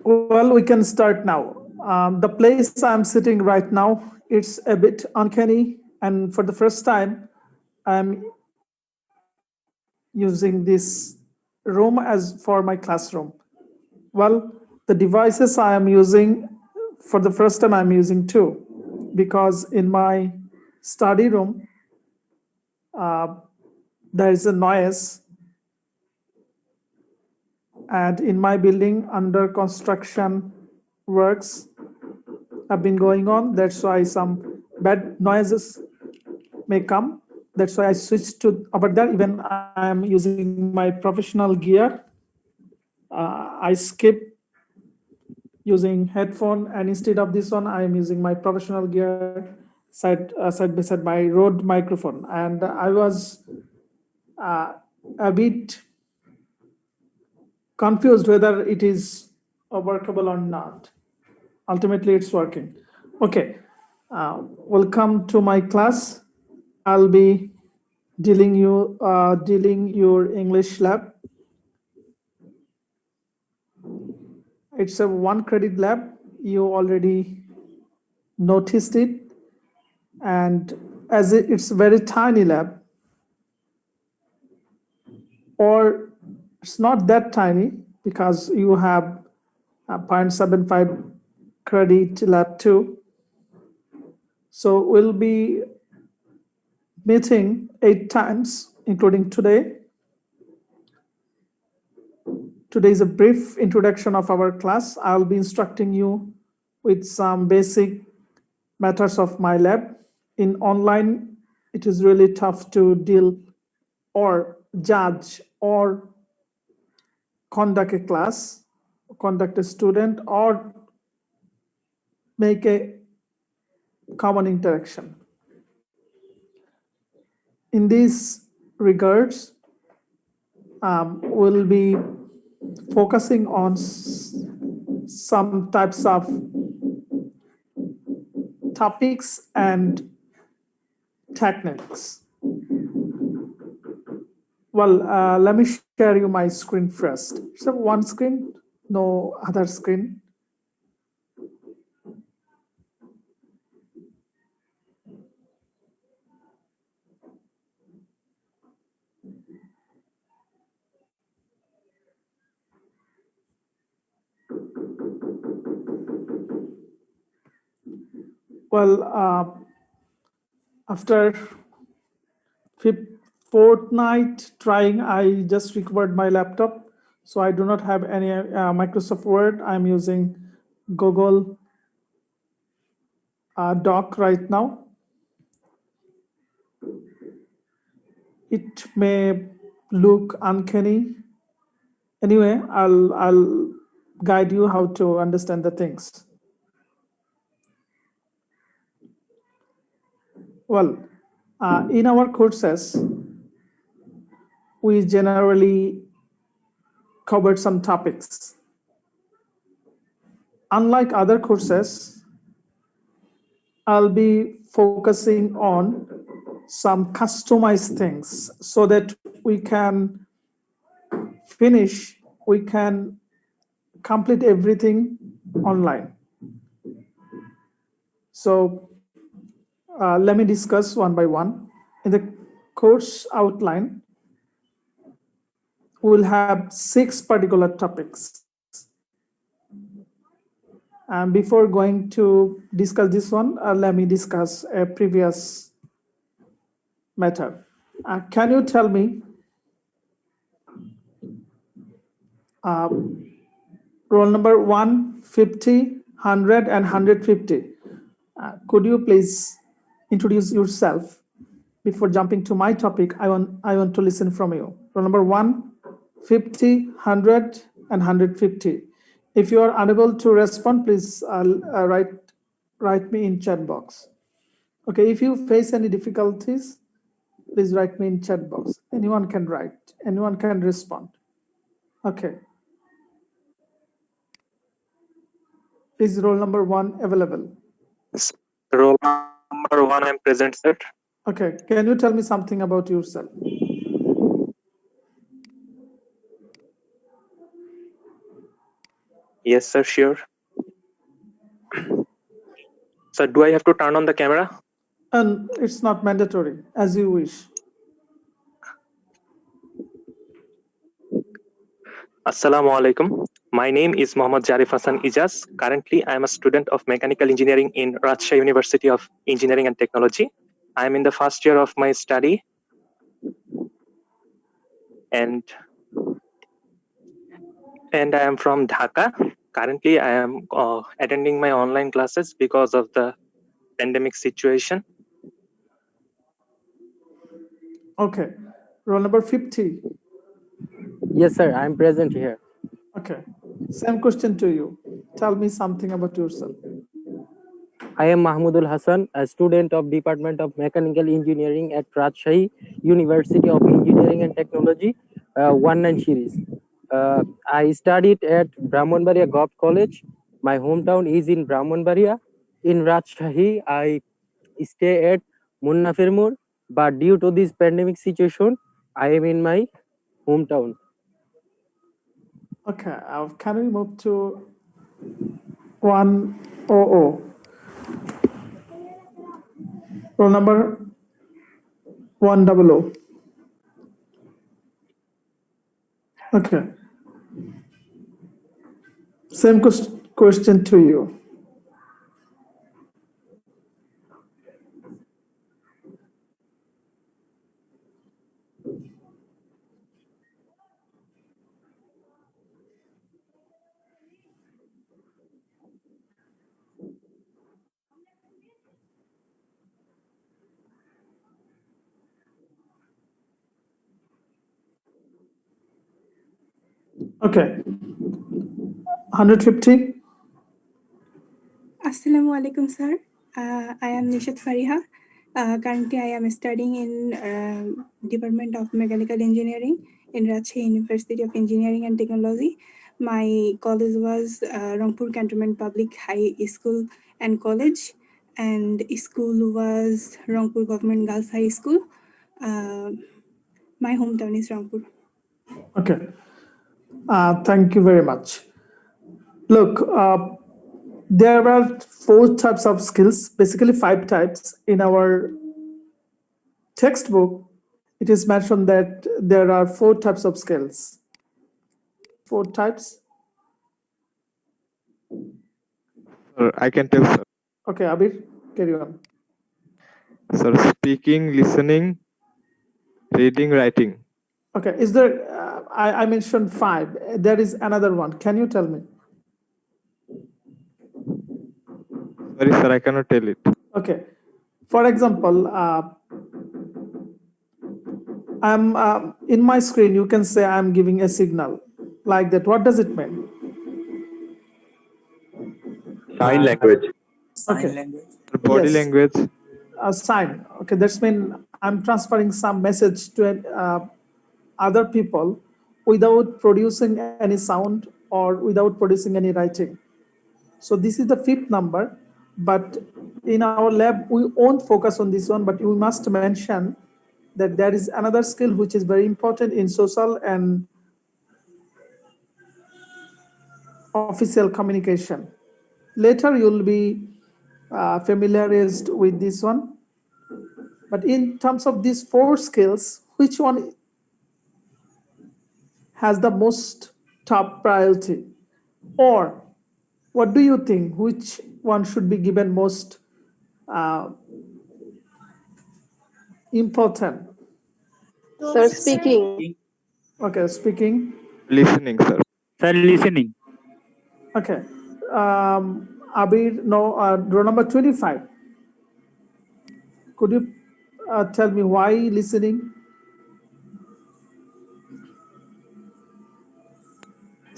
Well, we can start now. The place I'm sitting right now, it's a bit uncanny, and for the first time, I'm using this room as for my classroom. Well, the devices I am using, for the first time, I'm using two, because in my study room, there is a noise, and in my building, under construction works have been going on. That's why some bad noises may come. That's why I switched to over there. Even I am using my professional gear. I skip using headphone, and instead of this one, I am using my professional gear side by side my Rode microphone. And I was a bit confused whether it is workable or not. Ultimately, it's working. Okay, welcome to my class. I'll be dealing your English lab. It's a one credit lab. You already noticed it, and as it's a very tiny lab, or it's not that tiny because you have a 0.75 credit lab too. So we'll be meeting 8 times, including today. Today is a brief introduction of our class. I'll be instructing you with some basic matters of my lab. In online, it is really tough to deal or judge or conduct a class, conduct a student, or make a common interaction. In these regards, we'll be focusing on some types of topics and techniques. Well, let me share you my screen first. So one screen, no other screen. Well, after fortnight trying, I just recovered my laptop. So I do not have any Microsoft Word. I'm using Google Doc right now. It may look uncanny. Anyway, I'll guide you how to understand the things. Well, in our courses, we generally covered some topics. Unlike other courses, I'll be focusing on some customized things so that we can we can complete everything online. So let me discuss one by one. In the course outline, we will have 6 particular topics. And before going to discuss this one, let me discuss a previous matter. Can you tell me roll number 150, 100, and 150? Could you please introduce yourself before jumping to my topic? I want to listen from you. Roll number 150, 100, and 150. If you are unable to respond, please write me in chat box. Okay, if you face any difficulties, please write me in chat box. Anyone can write, anyone can respond. Okay. Is roll number 1 available? Roll number 1, I'm present, sir. Okay, can you tell me something about yourself? Yes, sir, sure. So do I have to turn on the camera? And it's not mandatory, as you wish. Assalamu alaikum. My name is Mohammad Jarif Hassan Ijaz. Currently, I am a student of mechanical engineering in Rajshahi University of Engineering and Technology. I am in the first year of my study, and I am from Dhaka. Currently, I am attending my online classes because of the pandemic situation. Okay. Roll number 50. Yes, sir. I'm present here. Okay. Same question to you. Tell me something about yourself. I am Mahmudul Hassan, a student of Department of Mechanical Engineering at Rajshahi University of Engineering and Technology, 19 series. I studied at Brahmanbaria Golf College. My hometown is in Brahmanbaria. In Rajshahi, I stay at Munnafirmur, but due to this pandemic situation, I am in my hometown. Okay. Can we move to 100? Roll number 100. Okay. Same question to you. Okay. 150. Assalamu alaikum, sir. I am Nishat Fariha. Currently, I am studying in Department of Mechanical Engineering in Rajshahi University of Engineering and Technology. My college was Rangpur Cantonment Public High School and College, and school was Rangpur Government Girls High School. My hometown is Rangpur. Okay. Thank you very much. Look, there are 4 types of skills, basically 5 types. In our textbook, it is mentioned that there are 4 types of skills. 4 types. Sir, I can tell, sir. Okay, Abir, carry on. Sir, speaking, listening, reading, writing. Okay, is there, I mentioned 5. There is another one. Can you tell me? Sorry, sir, I cannot tell it. Okay. For example, I'm in my screen, you can say I'm giving a signal like that. What does it mean? Sign language. Okay. Body Yes. language. A sign. Okay, that's mean I'm transferring some message to other people without producing any sound or without producing any writing. So this is the 5th number, but in our lab, we won't focus on this one, but we must mention that there is another skill which is very important in social and official communication. Later, you'll be familiarized with this one. But in terms of these 4 skills, which one has the most top priority? Or what do you think? Which one should be given most important? Sir, speaking. Okay, speaking. Listening, sir. Sir, listening. Okay. Abir, no, row number 25. Could you tell me why listening?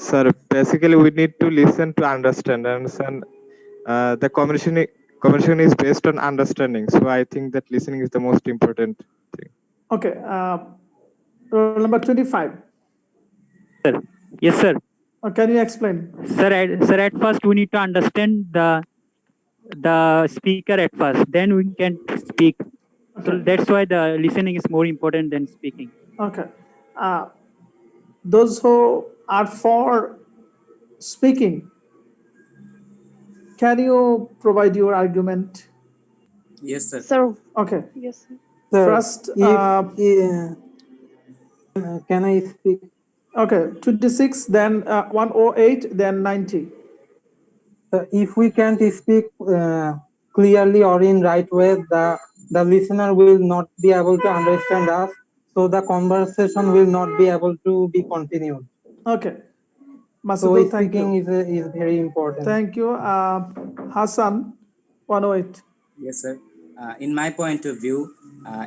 Sir, basically we need to listen to understand. The conversation is based on understanding. So I think that listening is the most important thing. Okay. Row number 25. Sir. Yes, sir. Can you explain? Sir, at first we need to understand the speaker at first. Then we can speak. So Okay. that's why the listening is more important than speaking. Okay. Those who are for speaking, can you provide your argument? Yes, sir. Sir, Okay. yes, sir. Sir, First, can I speak? okay, 26, then 108, then 90. If we can't speak clearly or in right way, the listener will not be able to understand us. So the conversation will not be able to be continued. Okay. So Masudul, thank speaking you. is very important. Thank you. Hassan, 108. Yes, sir. In my point of view,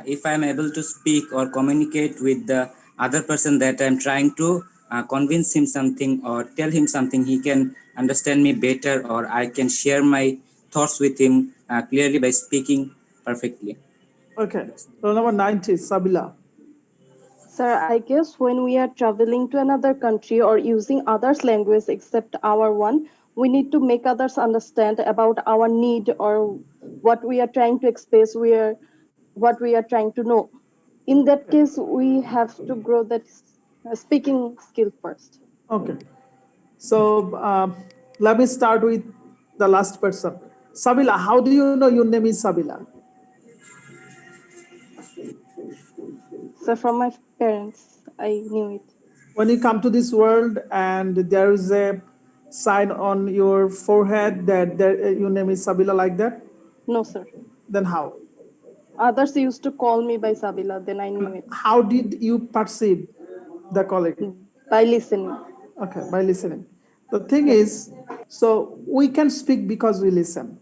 if I'm able to speak or communicate with the other person that I'm trying to convince him something or tell him something, he can understand me better, or I can share my thoughts with him clearly by speaking perfectly. Okay. Roll number 90, Sabila. Sir, I guess when we are traveling to another country or using others' language except our one, we need to make others understand about our need or what we are trying to express, what we are trying to know. In that case, we have to grow that speaking skill first. Okay. So let me start with the last person. Sabila, how do you know your name is Sabila? So from my parents, I knew it. When you come to this world and there is a sign on your forehead that your name is Sabila like that, No, sir. then how? Others used to call me by Sabila, then I knew it How did you perceive the calling? by listening. Okay, by listening. The thing is, so we can speak because we listen.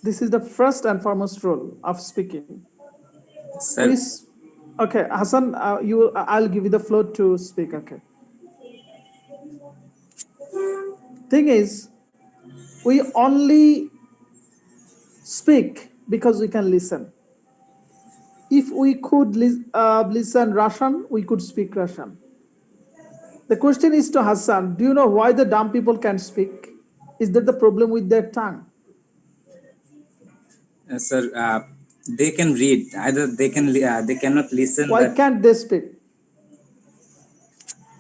This is the first and foremost rule of speaking. Sir, Please, okay, Hassan, I'll give you the floor to speak. Okay. Thing is, we only speak because we can listen. If we could listen Russian, we could speak Russian. The question is to Hassan, do you know why the dumb people can speak? Is that the problem with their tongue? sir, they can read. Either they cannot listen. Why But can't they speak?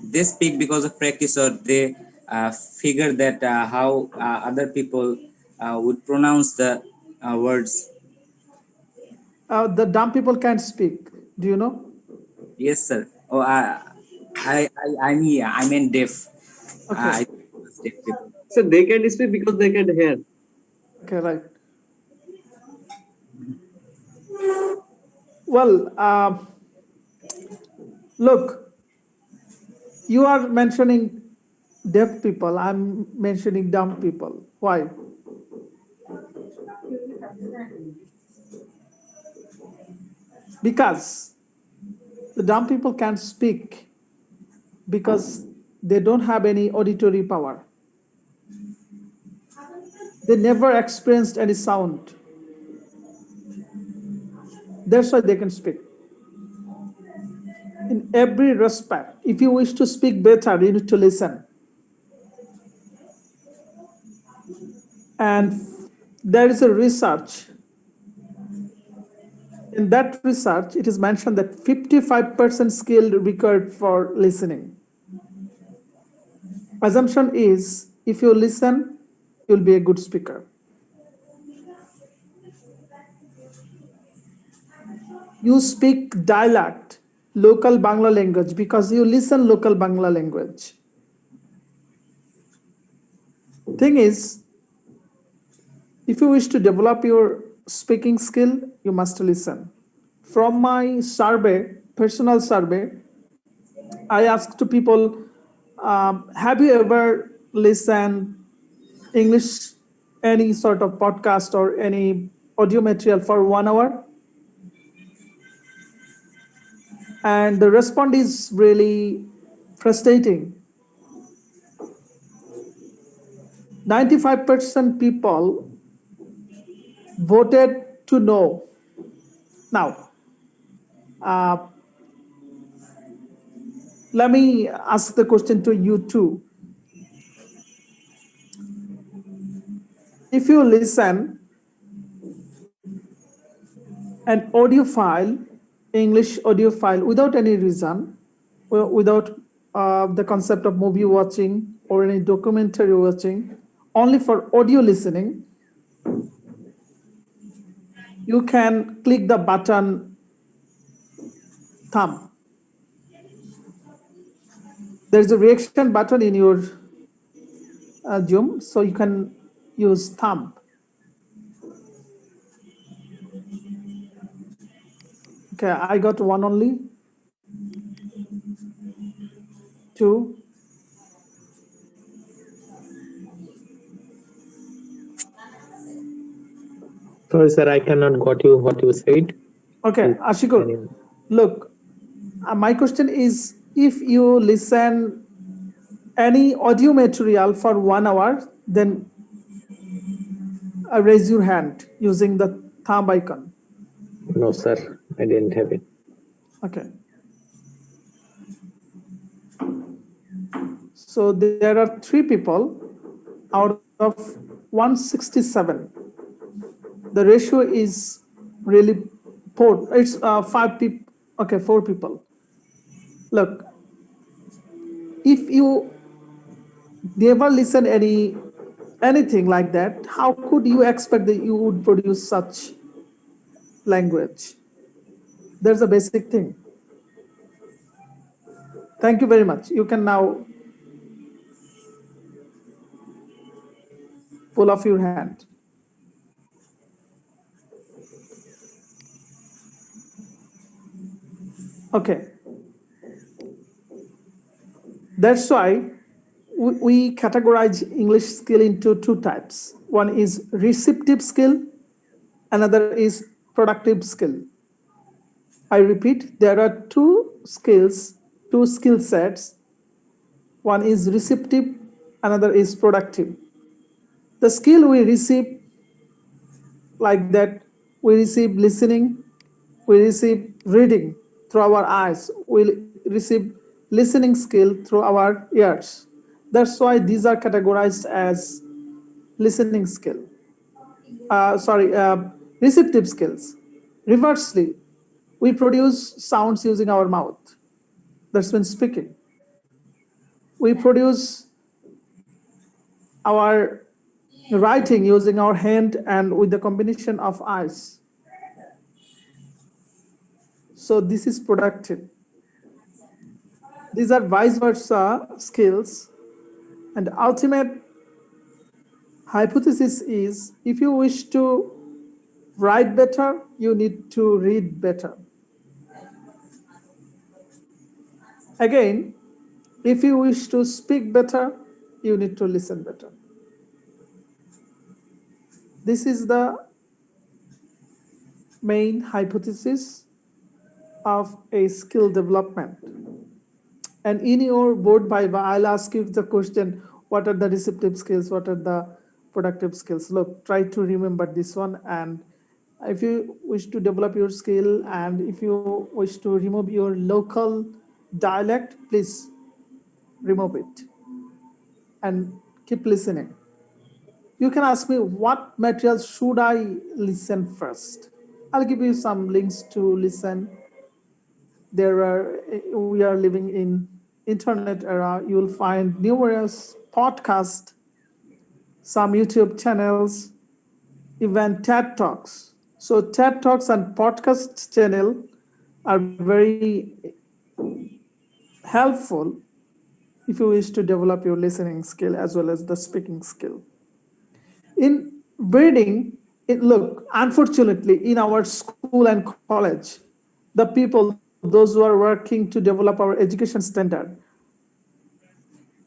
they speak because of practice, or they figure that how other people would pronounce the words. The dumb people can't speak. Do you know? Yes, sir. Oh, I mean deaf. Okay. I deaf people. So they can speak because they can hear. Okay, right. Well, look, you are mentioning deaf people. I'm mentioning dumb people. Why? Because the dumb people can't speak because they don't have any auditory power. They never experienced any sound. That's why they can speak. In every respect, if you wish to speak better, you need to listen. And there is a research. In that research, it is mentioned that 55% skill required for listening. Assumption is, if you listen, you'll be a good speaker. You speak dialect, local Bangla language, because you listen local Bangla language. Thing is, if you wish to develop your speaking skill, you must listen. From my survey, personal survey, I asked to people, have you ever listened English, any sort of podcast or any audio material for 1 hour? And the response is really frustrating. 95% people voted to no. Now, let me ask the question to you too. If you listen an audio file, English audio file, without any reason, without the concept of movie watching or any documentary watching, only for audio listening, you can click the button thumb. There's a reaction button in your Zoom, so you can use thumb. Okay, I got one only. Two. Sorry, sir, I cannot got you what you said. Okay, Ashikur, look, my question is, if you listen any audio material for 1 hour, then raise your hand using the thumb icon. No, sir, I didn't have it. Okay. So there are 3 people out of 167. The ratio is really poor. It's 5 people. Okay, 4 people. Look, if you never listen anything like that, how could you expect that you would produce such language? There's a basic thing. Thank you very much. You can now pull off your hand. Okay. That's why we categorize English skill into 2 types. One is receptive skill, another is productive skill. I repeat, there are 2 skills, 2 skill sets. One is receptive, another is productive. The skill we receive like that, we receive listening, we receive reading through our eyes, we receive listening skill through our ears. That's why these are categorized as listening skill. Receptive skills. Reversely, we produce sounds using our mouth. That's when speaking. We produce our writing using our hand and with the combination of eyes. So this is productive. These are vice versa skills. And ultimate hypothesis is, if you wish to write better, you need to read better. Again, if you wish to speak better, you need to listen better. This is the main hypothesis of a skill development. And in your board viva, I'll ask you the question, what are the receptive skills? What are the productive skills? Look, try to remember this one. And if you wish to develop your skill and if you wish to remove your local dialect, please remove it and keep listening. You can ask me, what materials should I listen first? I'll give you some links to listen. We are living in internet era. You'll find numerous podcasts, some YouTube channels, even TED Talks. So TED Talks and podcast channel are very helpful if you wish to develop your listening skill as well as the speaking skill. In reading, look, unfortunately, in our school and college, the people, those who are working to develop our education standard,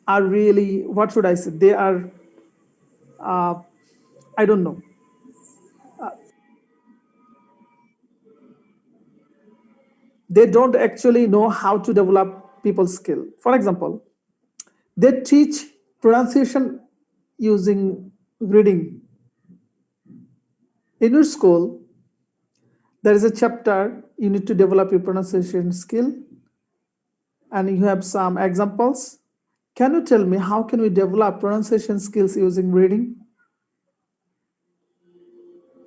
are really, what should I say? They are, I don't know. They don't actually know how to develop people's skill. For example, they teach pronunciation using reading. In your school, there is a chapter, you need to develop your pronunciation skill, and you have some examples. Can you tell me how can we develop pronunciation skills using reading?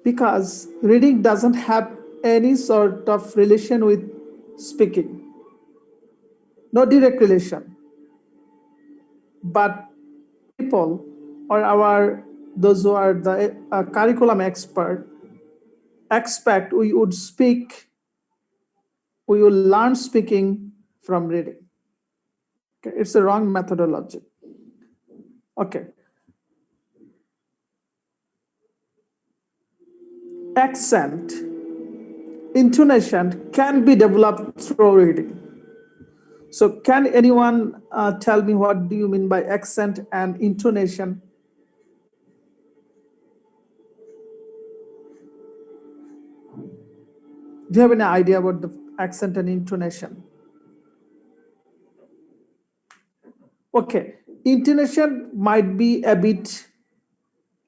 Because reading doesn't have any sort of relation with speaking. No direct relation. But people or those who are the curriculum expert expect we will learn speaking from reading. Okay, it's a wrong methodology. Okay. Accent, intonation can be developed through reading. So can anyone tell me what do you mean by accent and intonation? Do you have any idea about the accent and intonation? Okay, intonation might be a bit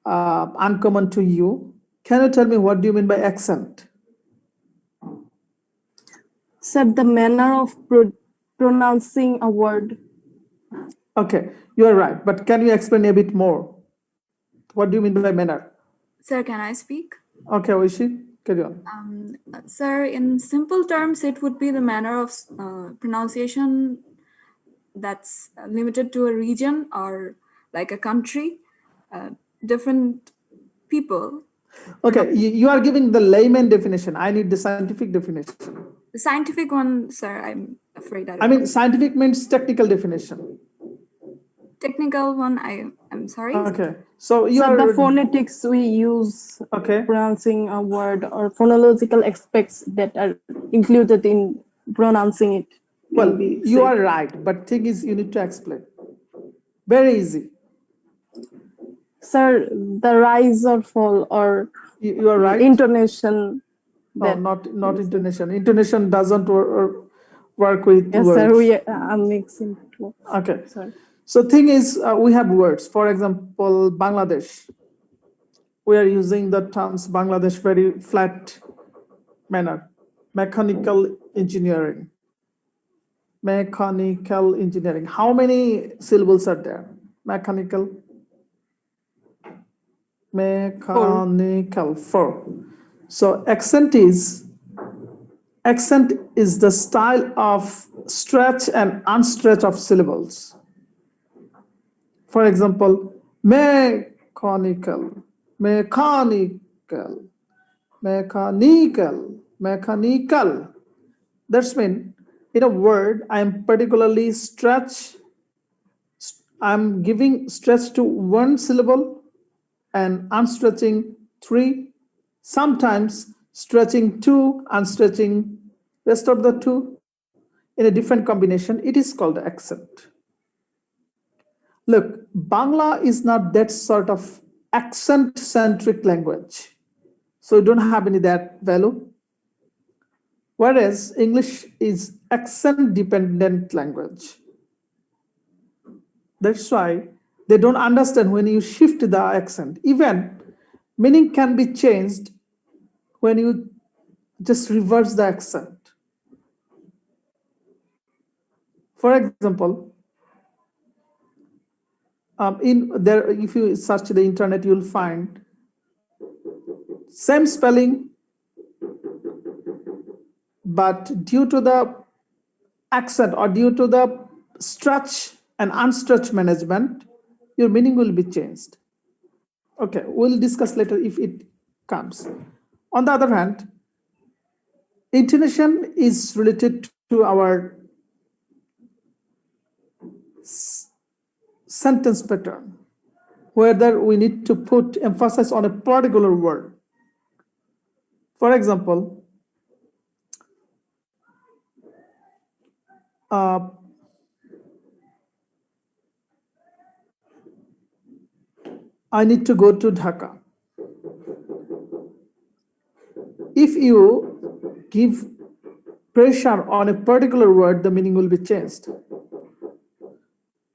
uncommon to you. Can you tell me what do you mean by accent? Sir, the manner of pronouncing a word. Okay, you are right, but can you explain a bit more? What do you mean by manner? Sir, can I speak? Okay, Oishi, carry on. Sir, in simple terms, it would be the manner of pronunciation that's limited to a region or like a country, different people. Okay, you are giving the layman definition. I need the scientific definition. The scientific one, sir, I'm afraid I don't I mean, know. scientific means technical definition. Technical one, I'm sorry. Okay, so you So are the phonetics we use pronouncing a word or phonological aspects that are included in pronouncing it. Well, you are right, but thing is you need to explain. Very easy. Sir, the rise or fall or you are right. Intonation. No, not intonation. Intonation doesn't work with Yes, words. sir, I'm mixing. Okay. Sorry. So thing is, we have words. For example, Bangladesh. We are using the terms Bangladesh very flat manner. Mechanical engineering. Mechanical engineering. How many syllables are there? Mechanical. Mechanical. 4. So accent is the style of stretch and unstretch of syllables. For example, mechanical, mechanical, mechanical, mechanical. That's mean in a word, I am particularly I'm giving stretch to one syllable and unstretching 3, sometimes stretching 2, unstretching rest of the 2 in a different combination. It is called accent. Look, Bangla is not that sort of accent-centric language. So you don't have any that value. Whereas English is accent-dependent language. That's why they don't understand when you shift the accent. Even meaning can be changed when you just reverse the accent. For example, if you search the internet, you'll find same spelling, but due to the accent or due to the stretch and unstretch management, your meaning will be changed. Okay, we'll discuss later if it comes. On the other hand, intonation is related to our sentence pattern, whether we need to put emphasis on a particular word. For example, I need to go to Dhaka. If you give pressure on a particular word, the meaning will be changed.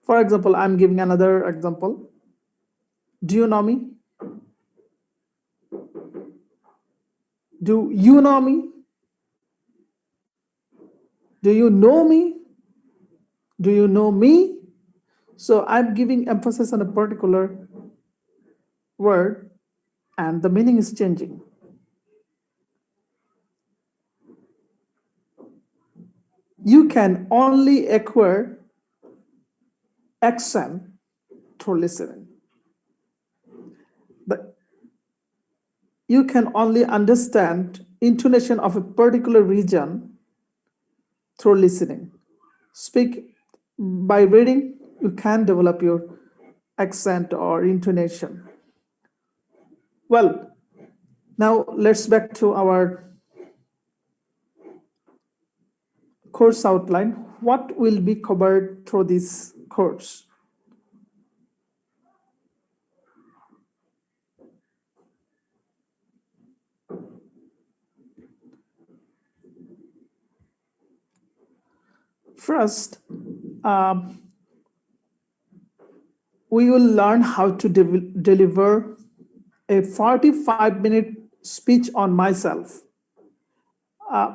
For example, I'm giving another example. Do you know me? Do you know me? Do you know me? Do you know me? So I'm giving emphasis on a particular word and the meaning is changing. You can only acquire accent through listening. you can only understand intonation of a particular region through listening. Speak by reading, you can develop your accent or intonation. Well, now let's back to our course outline. What will be covered through this course? First, we will learn how to deliver a 45-minute speech on myself.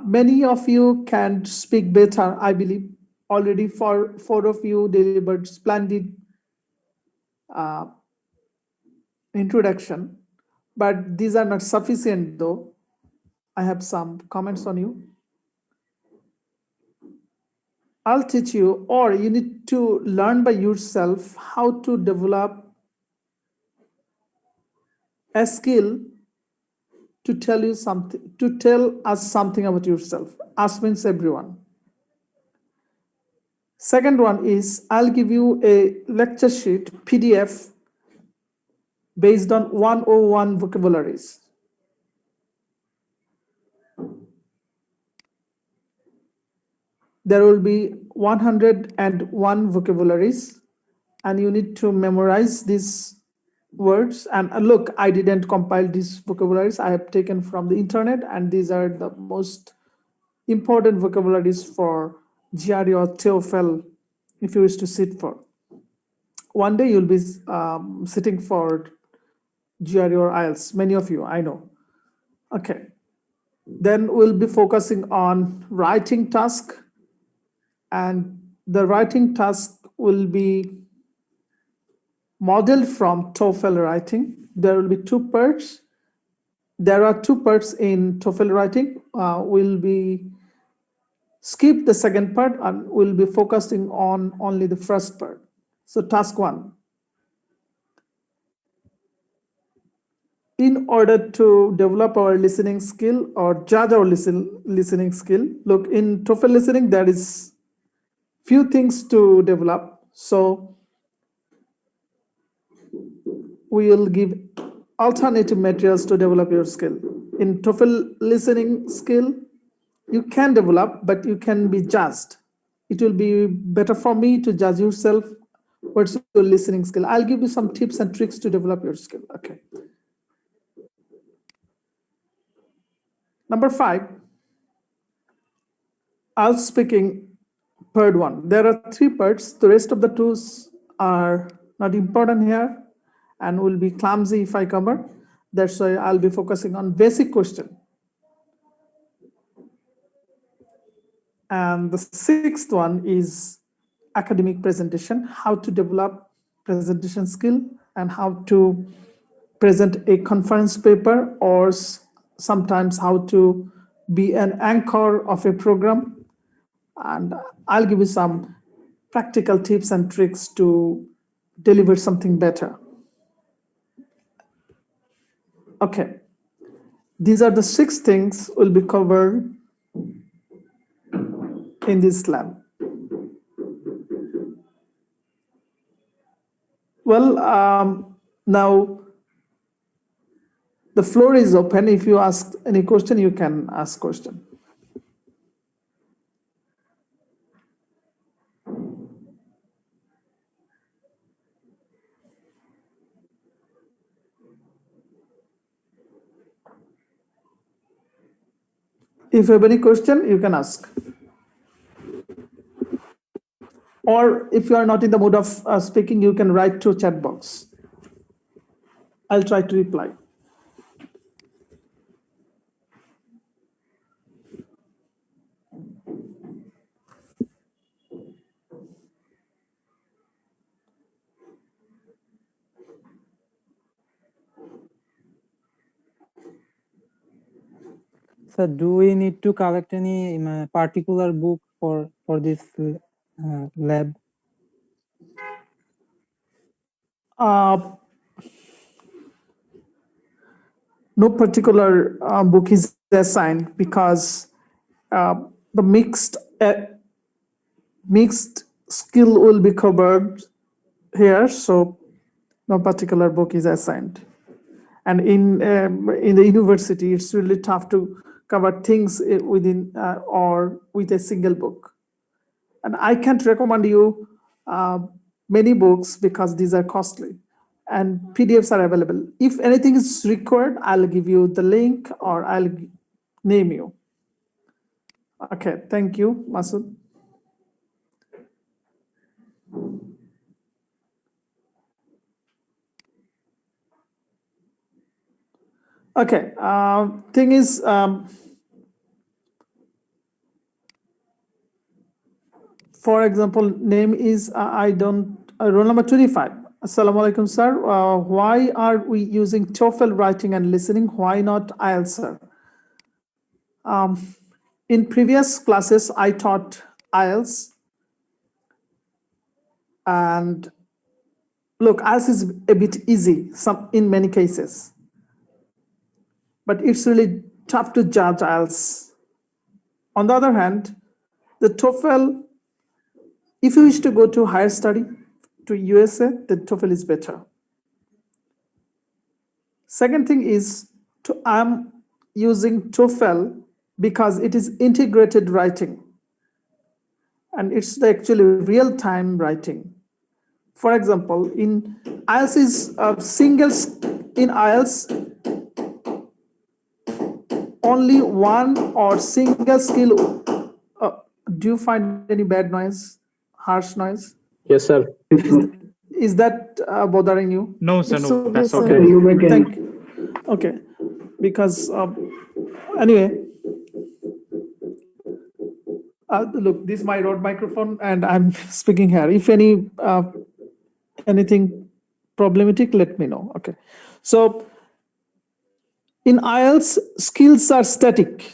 Many of you can speak better, I believe. Already four of you delivered splendid introduction, but these are not sufficient though. I have some comments on you. I'll teach you, or you need to learn by yourself how to develop a skill to tell you something, to tell us something about yourself. Us means everyone. Second one is I'll give you a lecture sheet, PDF, based on 101 vocabularies. There will be 101 vocabularies, and you need to memorize these words. And look, I didn't compile these vocabularies. I have taken from the internet, and these are the most important vocabularies for GRE or TOEFL if you wish to sit for. One day you'll be sitting for GRE or IELTS, many of you, I know. Okay. Then we'll be focusing on writing task, and the writing task will be modeled from TOEFL writing. There will be two parts. There are two parts in TOEFL writing. We'll be skip the second part and we'll be focusing on only the first part. So task one. In order to develop our listening skill or judge our listening skill, look, in TOEFL listening, there is few things to develop. So we will give alternative materials to develop your skill. In TOEFL listening skill, you can develop, but you can be judged. It will be better for me to judge yourself. What's your listening skill? I'll give you some tips and tricks to develop your skill. Okay. Number 5, I'll speaking part 1. There are 3 parts. The rest of the tools are not important here and will be clumsy if I cover. That's why I'll be focusing on basic question. And the 6th one is academic presentation, how to develop presentation skill and how to present a conference paper, or sometimes how to be an anchor of a program. And I'll give you some practical tips and tricks to deliver something better. Okay, these are the 6 things will be covered in this lab. Well, now the floor is open. If you ask any question, you can ask question. If you have any question, you can ask. Or if you are not in the mood of speaking, you can write to chat box. I'll try to reply. So do we need to collect any particular book for this lab? no particular book is assigned because the mixed skill will be covered here, so no particular book is assigned. And in the university, it's really tough to cover things within or with a single book. And I can't recommend you many books because these are costly, and PDFs are available. If anything is required, I'll give you the link or I'll name you. Okay, thank you, Masood. Okay, thing is, for example, name is, roll number 25. Assalamu alaikum, sir. Why are we using TOEFL writing and listening? Why not IELTS, sir? In previous classes, I taught IELTS. And look, IELTS is a bit easy in many cases. But it's really tough to judge IELTS. On the other hand, the TOEFL, if you wish to go to higher study, to USA, the TOEFL is better. Second thing is, I'm using TOEFL because it is integrated writing. And it's actually real-time writing. For example, in IELTS is in IELTS, only one or single skill. Do you find any bad noise, harsh noise? Yes, sir. Is that bothering you? No, sir, no, That's that's okay. okay. Thank you. Okay, because anyway, look, this is my Rode microphone and I'm speaking here. If anything problematic, let me know. Okay, so in IELTS, skills are static.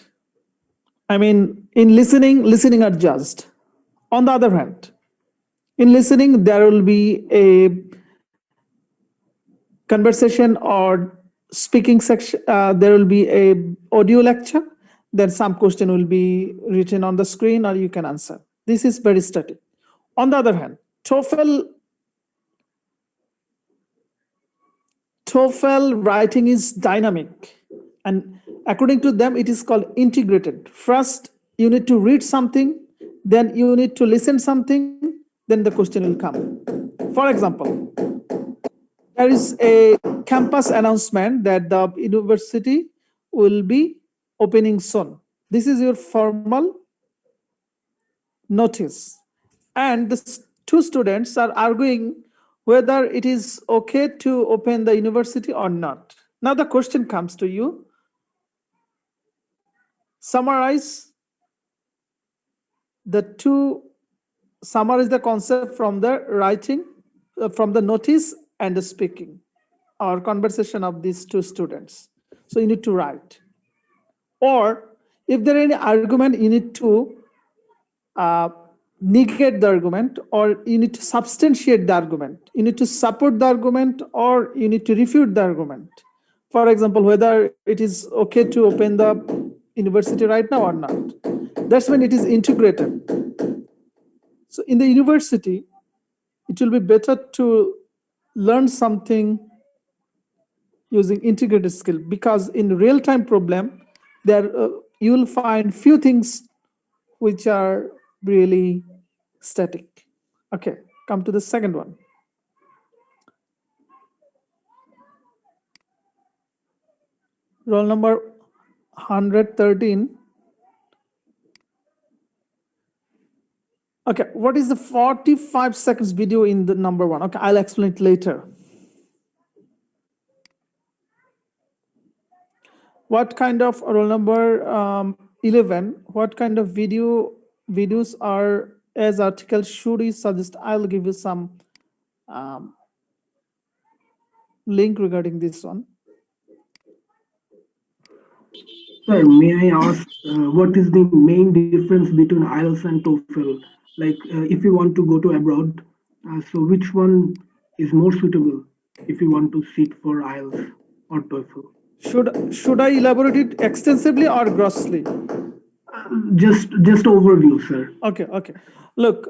I mean, in listening are judged. On the other hand, in listening, there will be a conversation or speaking section. There will be a audio lecture. Then some question will be written on the screen or you can answer. This is very static. On the other hand, TOEFL writing is dynamic. And according to them, it is called integrated. First, you need to read something, then you need to listen something, then the question will come. For example, there is a campus announcement that the university will be opening soon. This is your formal notice. And the two students are arguing whether it is okay to open the university or not. Now the question comes to you. Summarize the concept from the writing, from the notice and the speaking or conversation of these two students. So you need to write. Or if there are any argument, you need to negate the argument, or you need to substantiate the argument. You need to support the argument, or you need to refute the argument. For example, whether it is okay to open the university right now or not. That's when it is integrated. So in the university, it will be better to learn something using integrated skill, because in real-time problem, there you will find few things which are really static. Okay, come to the second one. Roll number 113. Okay, what is the 45 seconds video in the number one? Okay, I'll explain it later. What kind of, roll number 11, what kind of videos are as article should you suggest? I'll give you some link regarding this one. Sir, may I ask what is the main difference between IELTS and TOEFL? Like if you want to go to abroad, so which one is more suitable if you want to sit for IELTS or TOEFL? Should I elaborate it extensively or grossly? Just overview, sir. Okay. Look,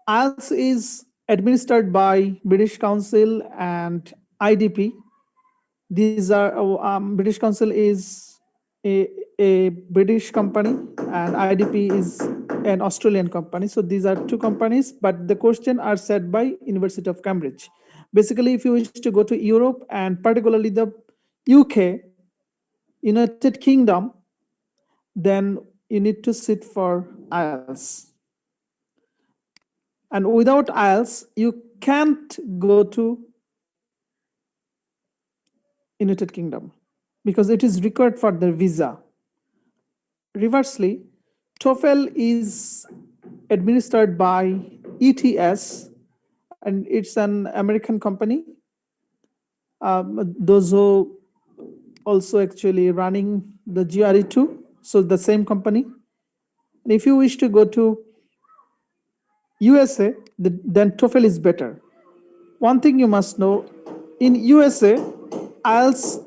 IELTS is administered by British Council and IDP. These are British Council is a British company and IDP is an Australian company. So these are two companies, but the question are set by University of Cambridge. Basically, if you wish to go to Europe and particularly the UK, United Kingdom, then you need to sit for IELTS. And without IELTS, you can't go to United Kingdom because it is required for the visa. Reversely, TOEFL is administered by ETS, and it's an American company. Those who also actually running the GRE2, so the same company. And if you wish to go to USA, then TOEFL is better. One thing you must know, in USA, IELTS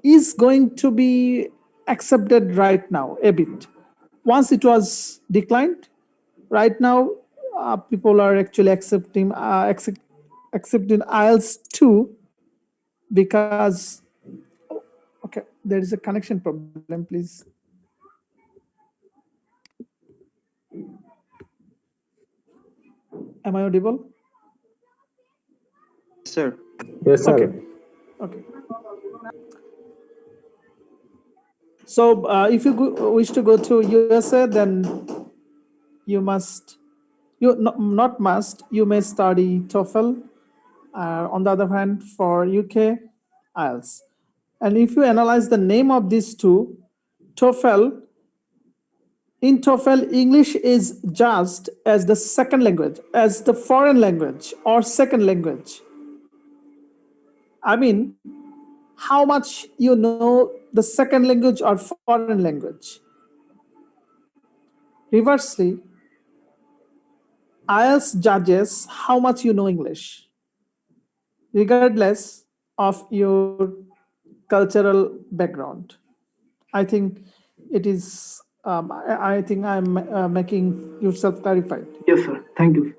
is going to be accepted right now a bit. Once it was declined, right now people are actually accepting IELTS 2 because, okay, there is a connection problem, please. Am I audible? Sir. Yes, sir. Okay. So if you wish to go to USA, then you must, you may study TOEFL. On the other hand, for UK, IELTS. And if you analyze the name of these two, TOEFL, in TOEFL, English is judged as the second language, as the foreign language or second language. I mean, how much you know the second language or foreign language. Reversely, IELTS judges how much you know English, regardless of your cultural background. I think it is, I think I'm making yourself clarified. Yes, sir. Thank you.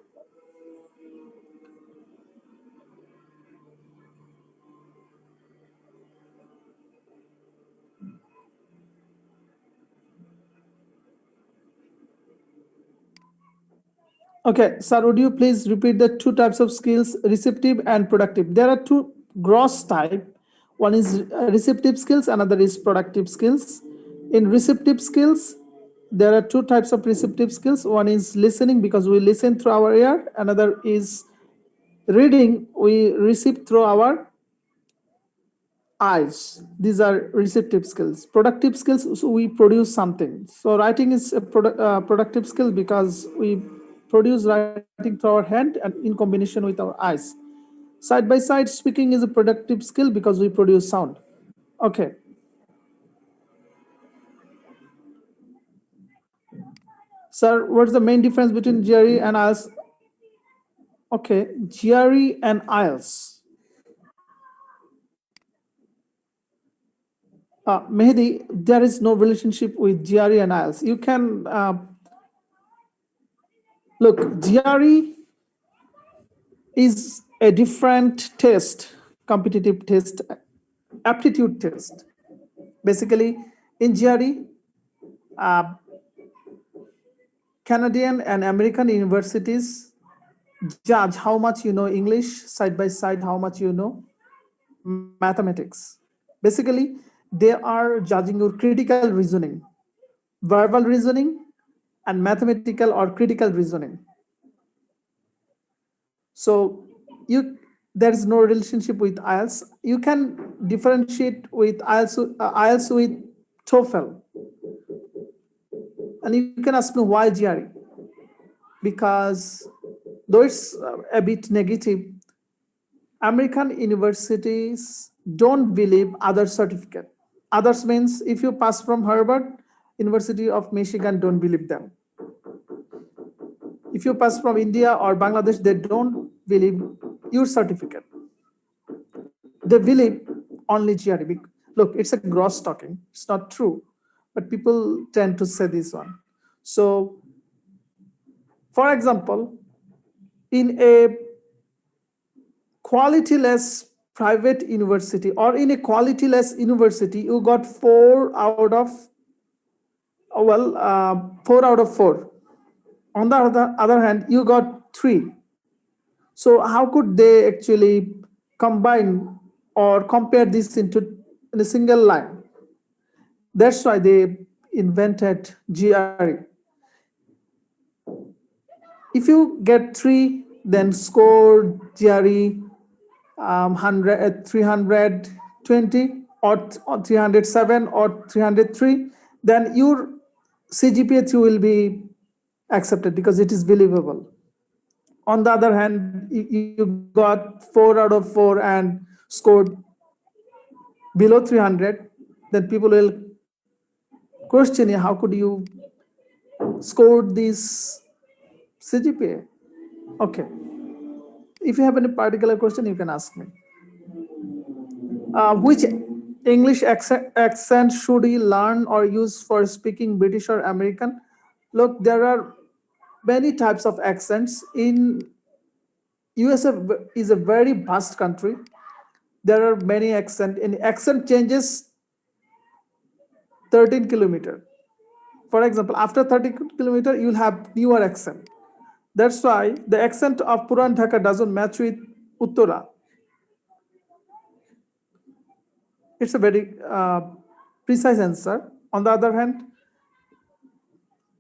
Okay, sir, would you please repeat the two types of skills, receptive and productive? There are two gross type. One is receptive skills, another is productive skills. In receptive skills, there are two types of receptive skills. One is listening, because we listen through our ear. Another is reading, we receive through our eyes. These are receptive skills. Productive skills, so we produce something. So writing is a productive skill because we produce writing through our hand and in combination with our eyes. Side by side, speaking is a productive skill because we produce sound. Okay. Sir, what's the main difference between GRE and IELTS? Okay, GRE and IELTS. Mehdi, there is no relationship with GRE and IELTS. You can look, GRE is a different test, competitive test, aptitude test. Basically, in GRE, Canadian and American universities judge how much you know English, side by side how much you know mathematics. Basically, they are judging your critical reasoning, verbal reasoning, and mathematical or critical reasoning. So there is no relationship with IELTS. You can differentiate with IELTS with TOEFL. And you can ask me why GRE? Because though it's a bit negative, American universities don't believe other certificate. Others means if you pass from Harvard, University of Michigan don't believe them. If you pass from India or Bangladesh, they don't believe your certificate. They believe only GRE. Look, it's a gross talking. It's not true, but people tend to say this one. So, for example, in a qualityless private university or in a qualityless university, you got 4 out of 4. On the other hand, you got 3. So how could they actually combine or compare this in a single line? That's why they invented GRE. If you get 3, then score GRE 320 or 307 or 303, then your CGPA 3 will be accepted because it is believable. On the other hand, you got 4 out of 4 and scored below 300, then people will question you, how could you score this CGPA? Okay. If you have any particular question, you can ask me. Which English accent should he learn or use for speaking British or American? Look, there are many types of accents. In USA is a very vast country. There are many accents, and accent changes 13 kilometers. For example, after 30 kilometers, you'll have newer accent. That's why the accent of Puran Dhaka doesn't match with Uttara. It's a very precise answer. On the other hand,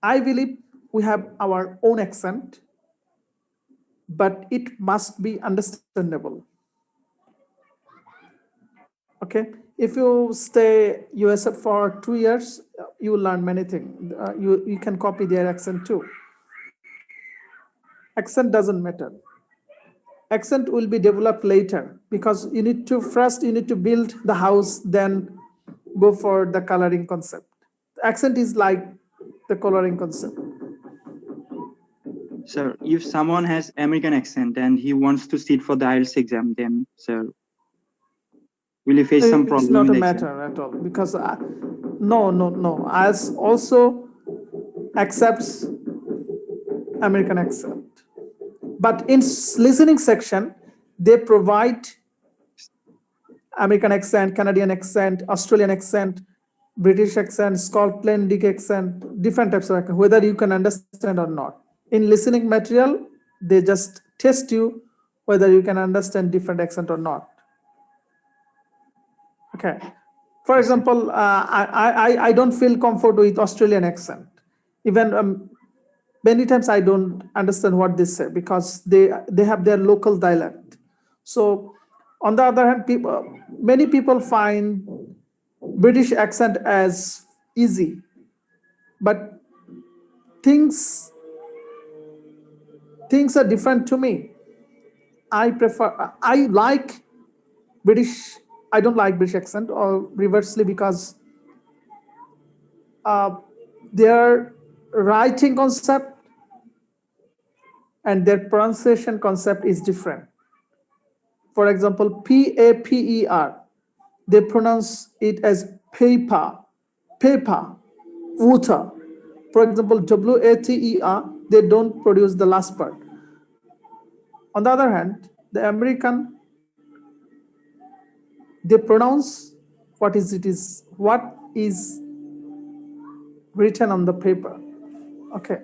I believe we have our own accent, but it must be understandable. Okay, if you stay USA for 2 years, you will learn many things. You can copy their accent too. Accent doesn't matter. Accent will be developed later because you need to build the house, then go for the coloring concept. Accent is like the coloring concept. Sir, if someone has American accent and he wants to sit for the IELTS exam, then sir, will he face some problem? It's not in a the matter at all because no. IELTS also accepts American accent. But in listening section, they provide American accent, Canadian accent, Australian accent, British accent, Scotlandic accent, different types of accent, whether you can understand or not. In listening material, they just test you whether you can understand different accent or not. Okay. For example, I don't feel comfort with Australian accent. Even many times I don't understand what they say because they have their local dialect. So on the other hand, many people find British accent as easy, but things are different to me. I like British. I don't like British accent, or reversely, because their writing concept and their pronunciation concept is different. For example, P-A-P-E-R, they pronounce it as paper, water. For example, W-A-T-E-R, they don't produce the last part. On the other hand, the American, they pronounce what is written on the paper. Okay,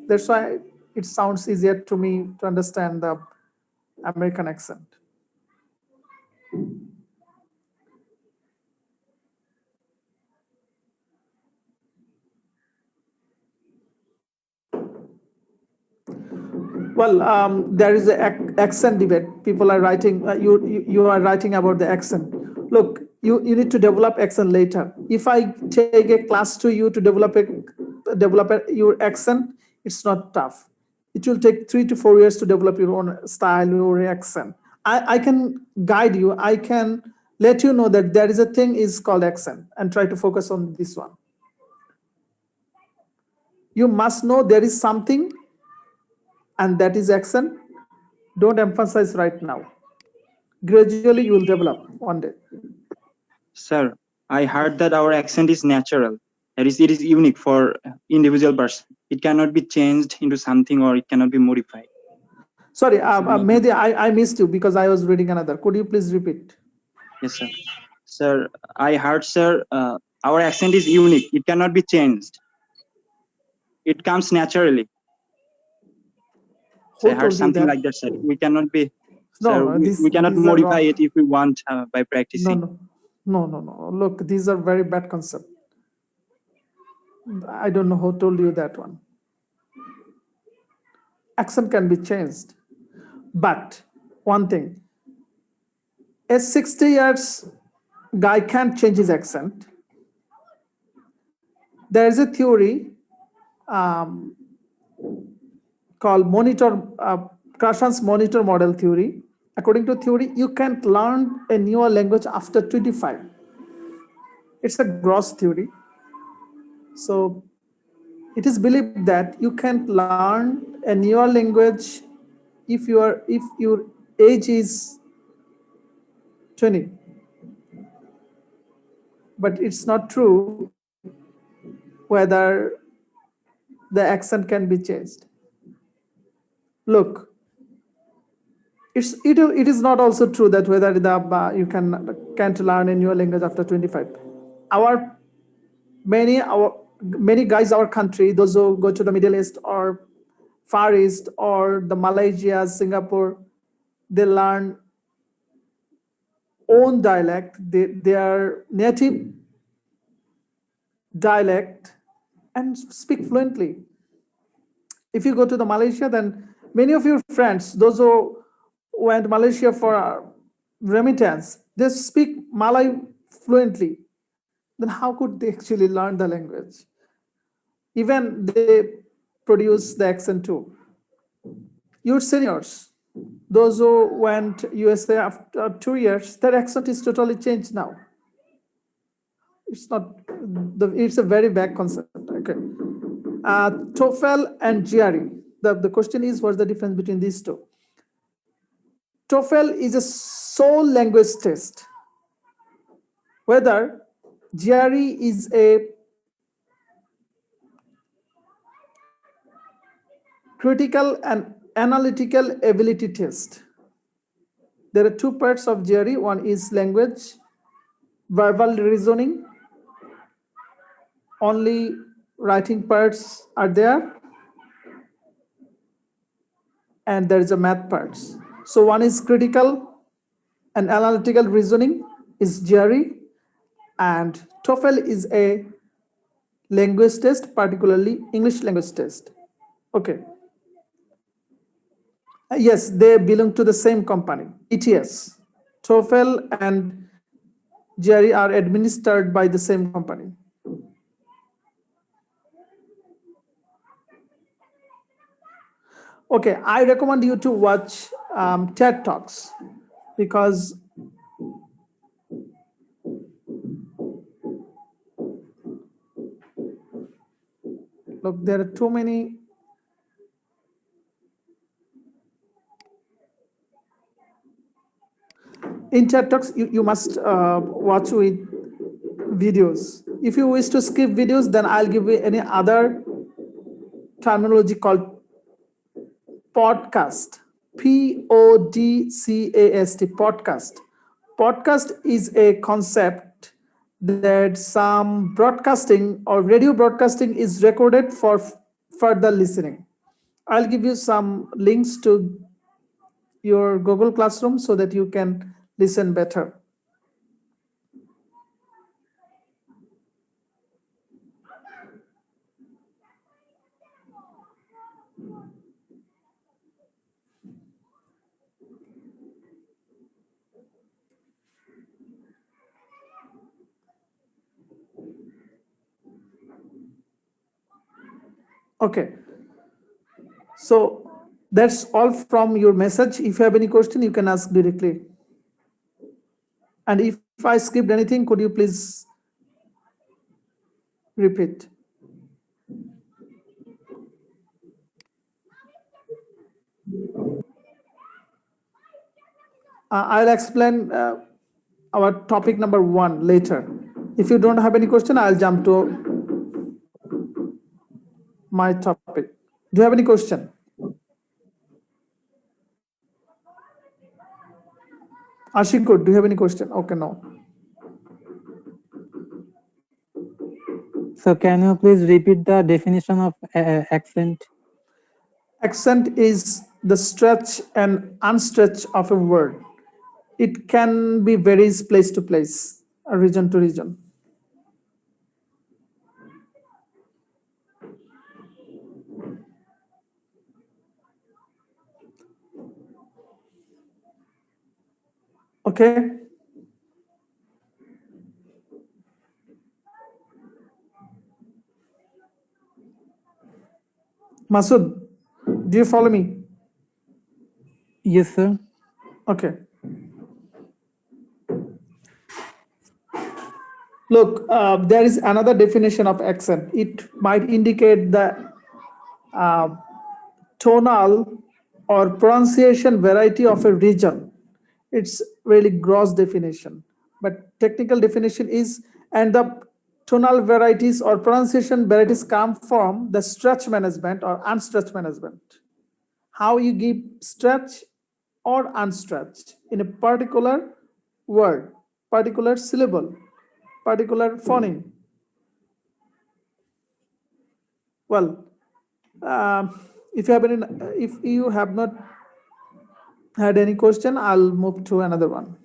that's why it sounds easier to me to understand the American accent. Well, there is an accent debate. People are writing, you are writing about the accent. Look, you need to develop accent later. If I take a class to you to develop your accent, it's not tough. It will take 3 to 4 years to develop your own style, your accent. I can guide you. I can let you know that there is a thing is called accent and try to focus on this one. You must know there is something, and that is accent. Don't emphasize right now. Gradually you will develop one day. Sir, I heard that our accent is natural. That is, it is unique for individual person. It cannot be changed into something or it cannot be modified. Sorry, Mehdi, I missed you because I was reading another. Could you please repeat? Yes, sir. Sir, I heard, sir, our accent is unique. It cannot be changed. It comes naturally. So I Who heard told you something that? like that, sir. We cannot be, No, sir, no, we cannot these are modify wrong. it if we want by No, practicing. no. Look, these are very bad concepts. I don't know who told you that one. Accent can be changed. But one thing, a 60 years guy can't change his accent. There is a theory called Krashan's monitor model theory. According to theory, you can't learn a newer language after 25. It's a gross theory. So it is believed that you can't learn a newer language if your age is 20. But it's not true whether the accent can be changed. Look, it is not also true that whether you can't learn a new language after 25. Many guys our country, those who go to the Middle East or Far East or the Malaysia, Singapore, they learn own dialect, their native dialect, and speak fluently. If you go to the Malaysia, then many of your friends, those who went to Malaysia for remittance, they speak Malay fluently. Then how could they actually learn the language? Even they produce the accent too. Your seniors, those who went USA after 2 years, their accent is totally changed now. It's not, it's a very bad concept. Okay. TOEFL and GRE. The question is, what's the difference between these two? TOEFL is a sole language test. Whether GRE is a critical and analytical ability test. There are two parts of GRE. One is language, verbal reasoning. Only writing parts are there. And there is a math parts. So one is critical and analytical reasoning is GRE, and TOEFL is a language test, particularly English language test. Okay. Yes, they belong to the same company, ETS. TOEFL and GRE are administered by the same company. Okay, I recommend you to watch TED Talks because look, there are too many in TED Talks. You must watch with videos. If you wish to skip videos, then I'll give you any other terminology called podcast. PODCAST, podcast. Podcast is a concept that some broadcasting or radio broadcasting is recorded for further listening. I'll give you some links to your Google Classroom so that you can listen better. Okay, so that's all from your message. If you have any question, you can ask directly. And if I skipped anything, could you please repeat? I'll explain our topic number 1 later. If you don't have any question, I'll jump to my topic. Do you have any question? Ashikur, do you have any question? Okay, no. So can you please repeat the definition of accent? Accent is the stretch and unstretch of a word. It can be varies place to place, region to region. Okay. Masood, do you follow me? Yes, sir. Okay. Look, there is another definition of accent. It might indicate the tonal or pronunciation variety of a region. It's really gross definition, but technical definition is, and the tonal varieties or pronunciation varieties come from the stretch management or unstretched management. How you give stretch or unstretched in a particular word, particular syllable, particular phoneme. Well, if you have not had any question, I'll move to another one.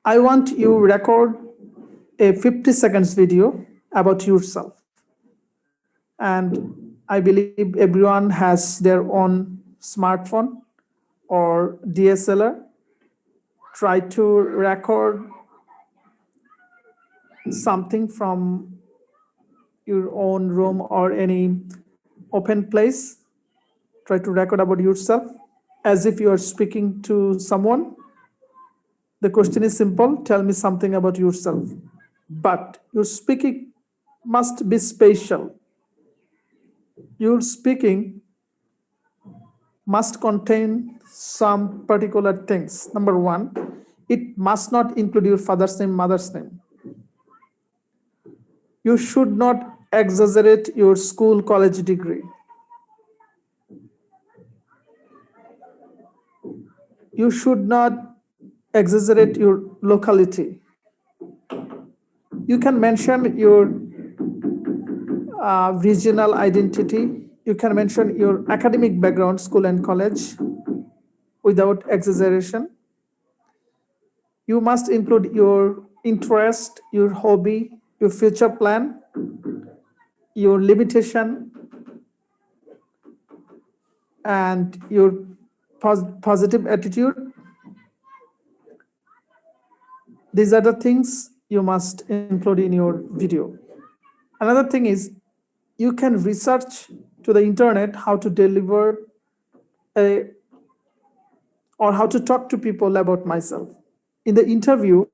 I want you record a 50 seconds video about yourself. And I believe everyone has their own smartphone or DSLR. Try to record something from your own room or any open place. Try to record about yourself as if you are speaking to someone. The question is simple, tell me something about yourself. But your speaking must be special. Your speaking must contain some particular things. Number 1, it must not include your father's name, mother's name. You should not exaggerate your school, college degree. You should not exaggerate your locality. You can mention your regional identity. You can mention your academic background, school and college, without exaggeration. You must include your interest, your hobby, your future plan, your limitation, and your positive attitude. These are the things you must include in your video. Another thing is, you can research to the internet how to deliver or how to talk to people about myself. In the interview,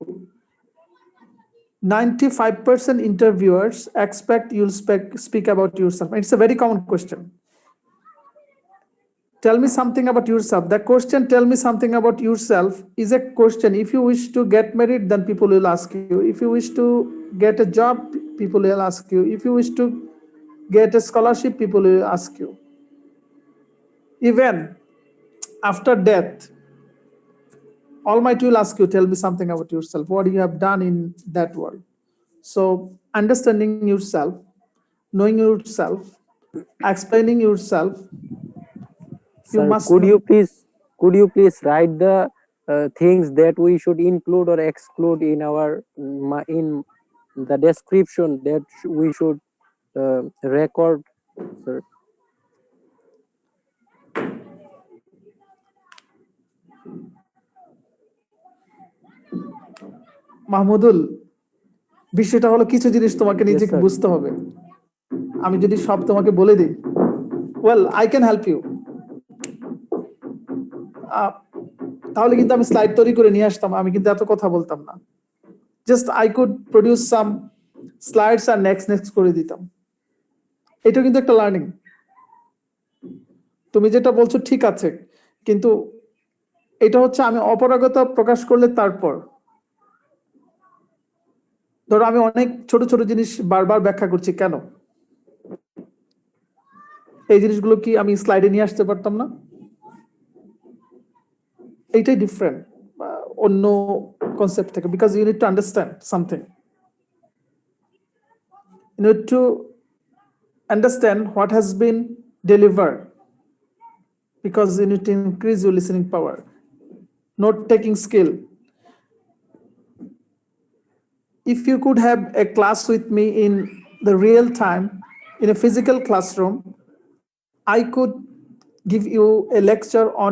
95% interviewers expect you'll speak about yourself. It's a very common question. Tell me something about yourself. The question, tell me something about yourself, is a question. If you wish to get married, then people will ask you. If you wish to get a job, people will ask you. If you wish to get a scholarship, people will ask you. Even after death, Almighty will ask you, tell me something about yourself, what you have done in that world. So understanding yourself, knowing yourself, explaining yourself, you Sir, must could know. you please write the things that we should include or exclude in our in the description that we should record, sir? Mahmudul, বিষয়টা হলো কিছু জিনিস তোমাকে Yes, নিজেকে sir. বুঝতে হবে। আমি যদি সব তোমাকে বলে দিই, well, I can help you. তাহলে কিন্তু আমি স্লাইড তৈরি করে নিয়ে আসতাম, আমি কিন্তু এত কথা বলতাম না। Just I could produce some slides R next করে দিতাম। এটা কিন্তু একটা লার্নিং। তুমি যেটা বলছো ঠিক আছে, কিন্তু এটা হচ্ছে আমি অপারগতা প্রকাশ করলে তারপর ধরো আমি অনেক ছোট ছোট জিনিস বারবার ব্যাখ্যা করছি কেন, এই জিনিসগুলো কি আমি স্লাইডে নিয়ে আসতে পারতাম না? এইটাই ডিফারেন্ট অন্য কনসেপ্ট থেকে, because you need to understand something, you need to understand what has been delivered, because you need to increase your listening power. Note taking skill. If you could have a class with me in the real time in a physical classroom, I could give you a lecture on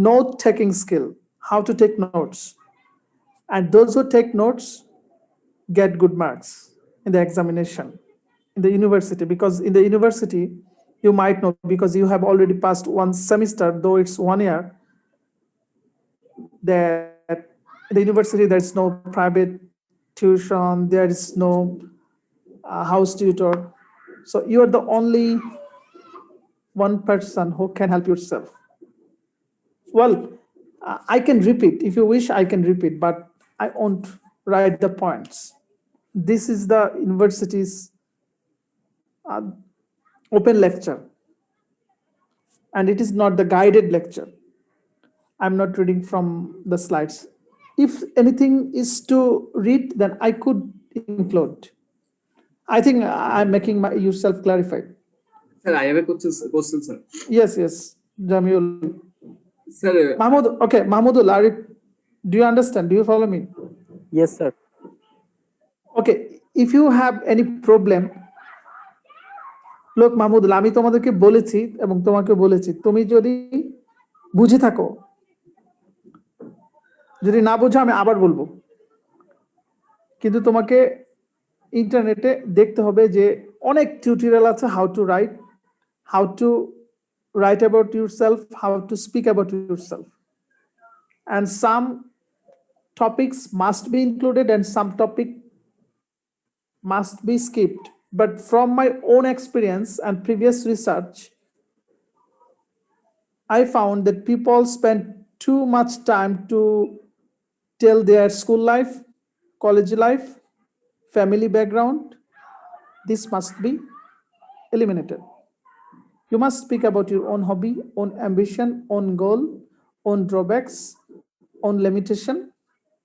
note taking skill, how to take notes, and those who take notes get good marks in the examination in the university, because in the university you might know, because you have already passed one semester, though it's 1 year, that in the university there is no private tuition, there is no house tutor, so you are the only one person who can help yourself. Well, I can repeat if you wish, I can repeat, but I won't write the points. This is the university's open lecture, and it is not the guided lecture. I'm not reading from the slides. If anything is to read, then I could include. I think I'm making yourself clarified. Sir, I have a question, sir. Yes, Jamiul. Sir, Mahmoud, okay, Mahmoudul, do you understand? Do you follow me? Yes, sir. Okay, if you have any problem, look Mahmoudul, আমি তোমাদেরকে বলেছি এবং তোমাকে বলেছি, তুমি যদি বুঝে থাকো, যদি না বুঝো আমি আবার বলবো, কিন্তু তোমাকে ইন্টারনেটে দেখতে হবে যে অনেক টিউটোরিয়াল আছে, how to write about yourself, how to speak about yourself, and some topics must be included and some topic must be skipped. But from my own experience and previous research, I found that people spend too much time to tell their school life, college life, family background. This must be eliminated. You must speak about your own hobby, own ambition, own goal, own drawbacks, own limitation,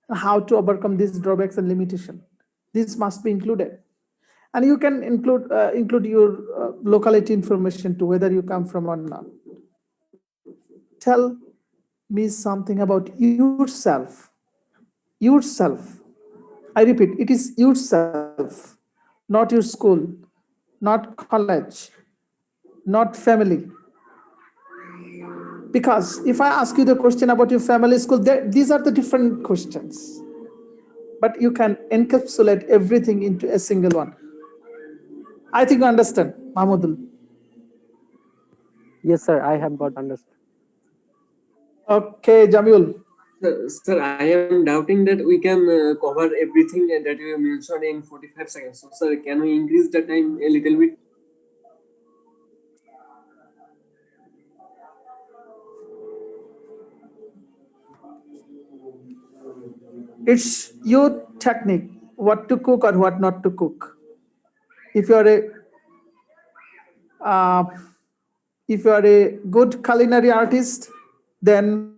and how to overcome these drawbacks and limitation. This must be included. And you can include your locality information to whether you come from or not. Tell me something about yourself. Yourself. I repeat, it is yourself, not your school, not college, not family. Because if I ask you the question about your family, school, these are the different questions. But you can encapsulate everything into a single one. I think you understand, Mahmoudul. Yes, sir. I have got understood. Okay, Jamiul. Sir, I am doubting that we can cover everything that you mentioned in 45 seconds. So, sir, can we increase the time a little bit? It's your technique, what to cook or what not to cook. If you are a good culinary artist, then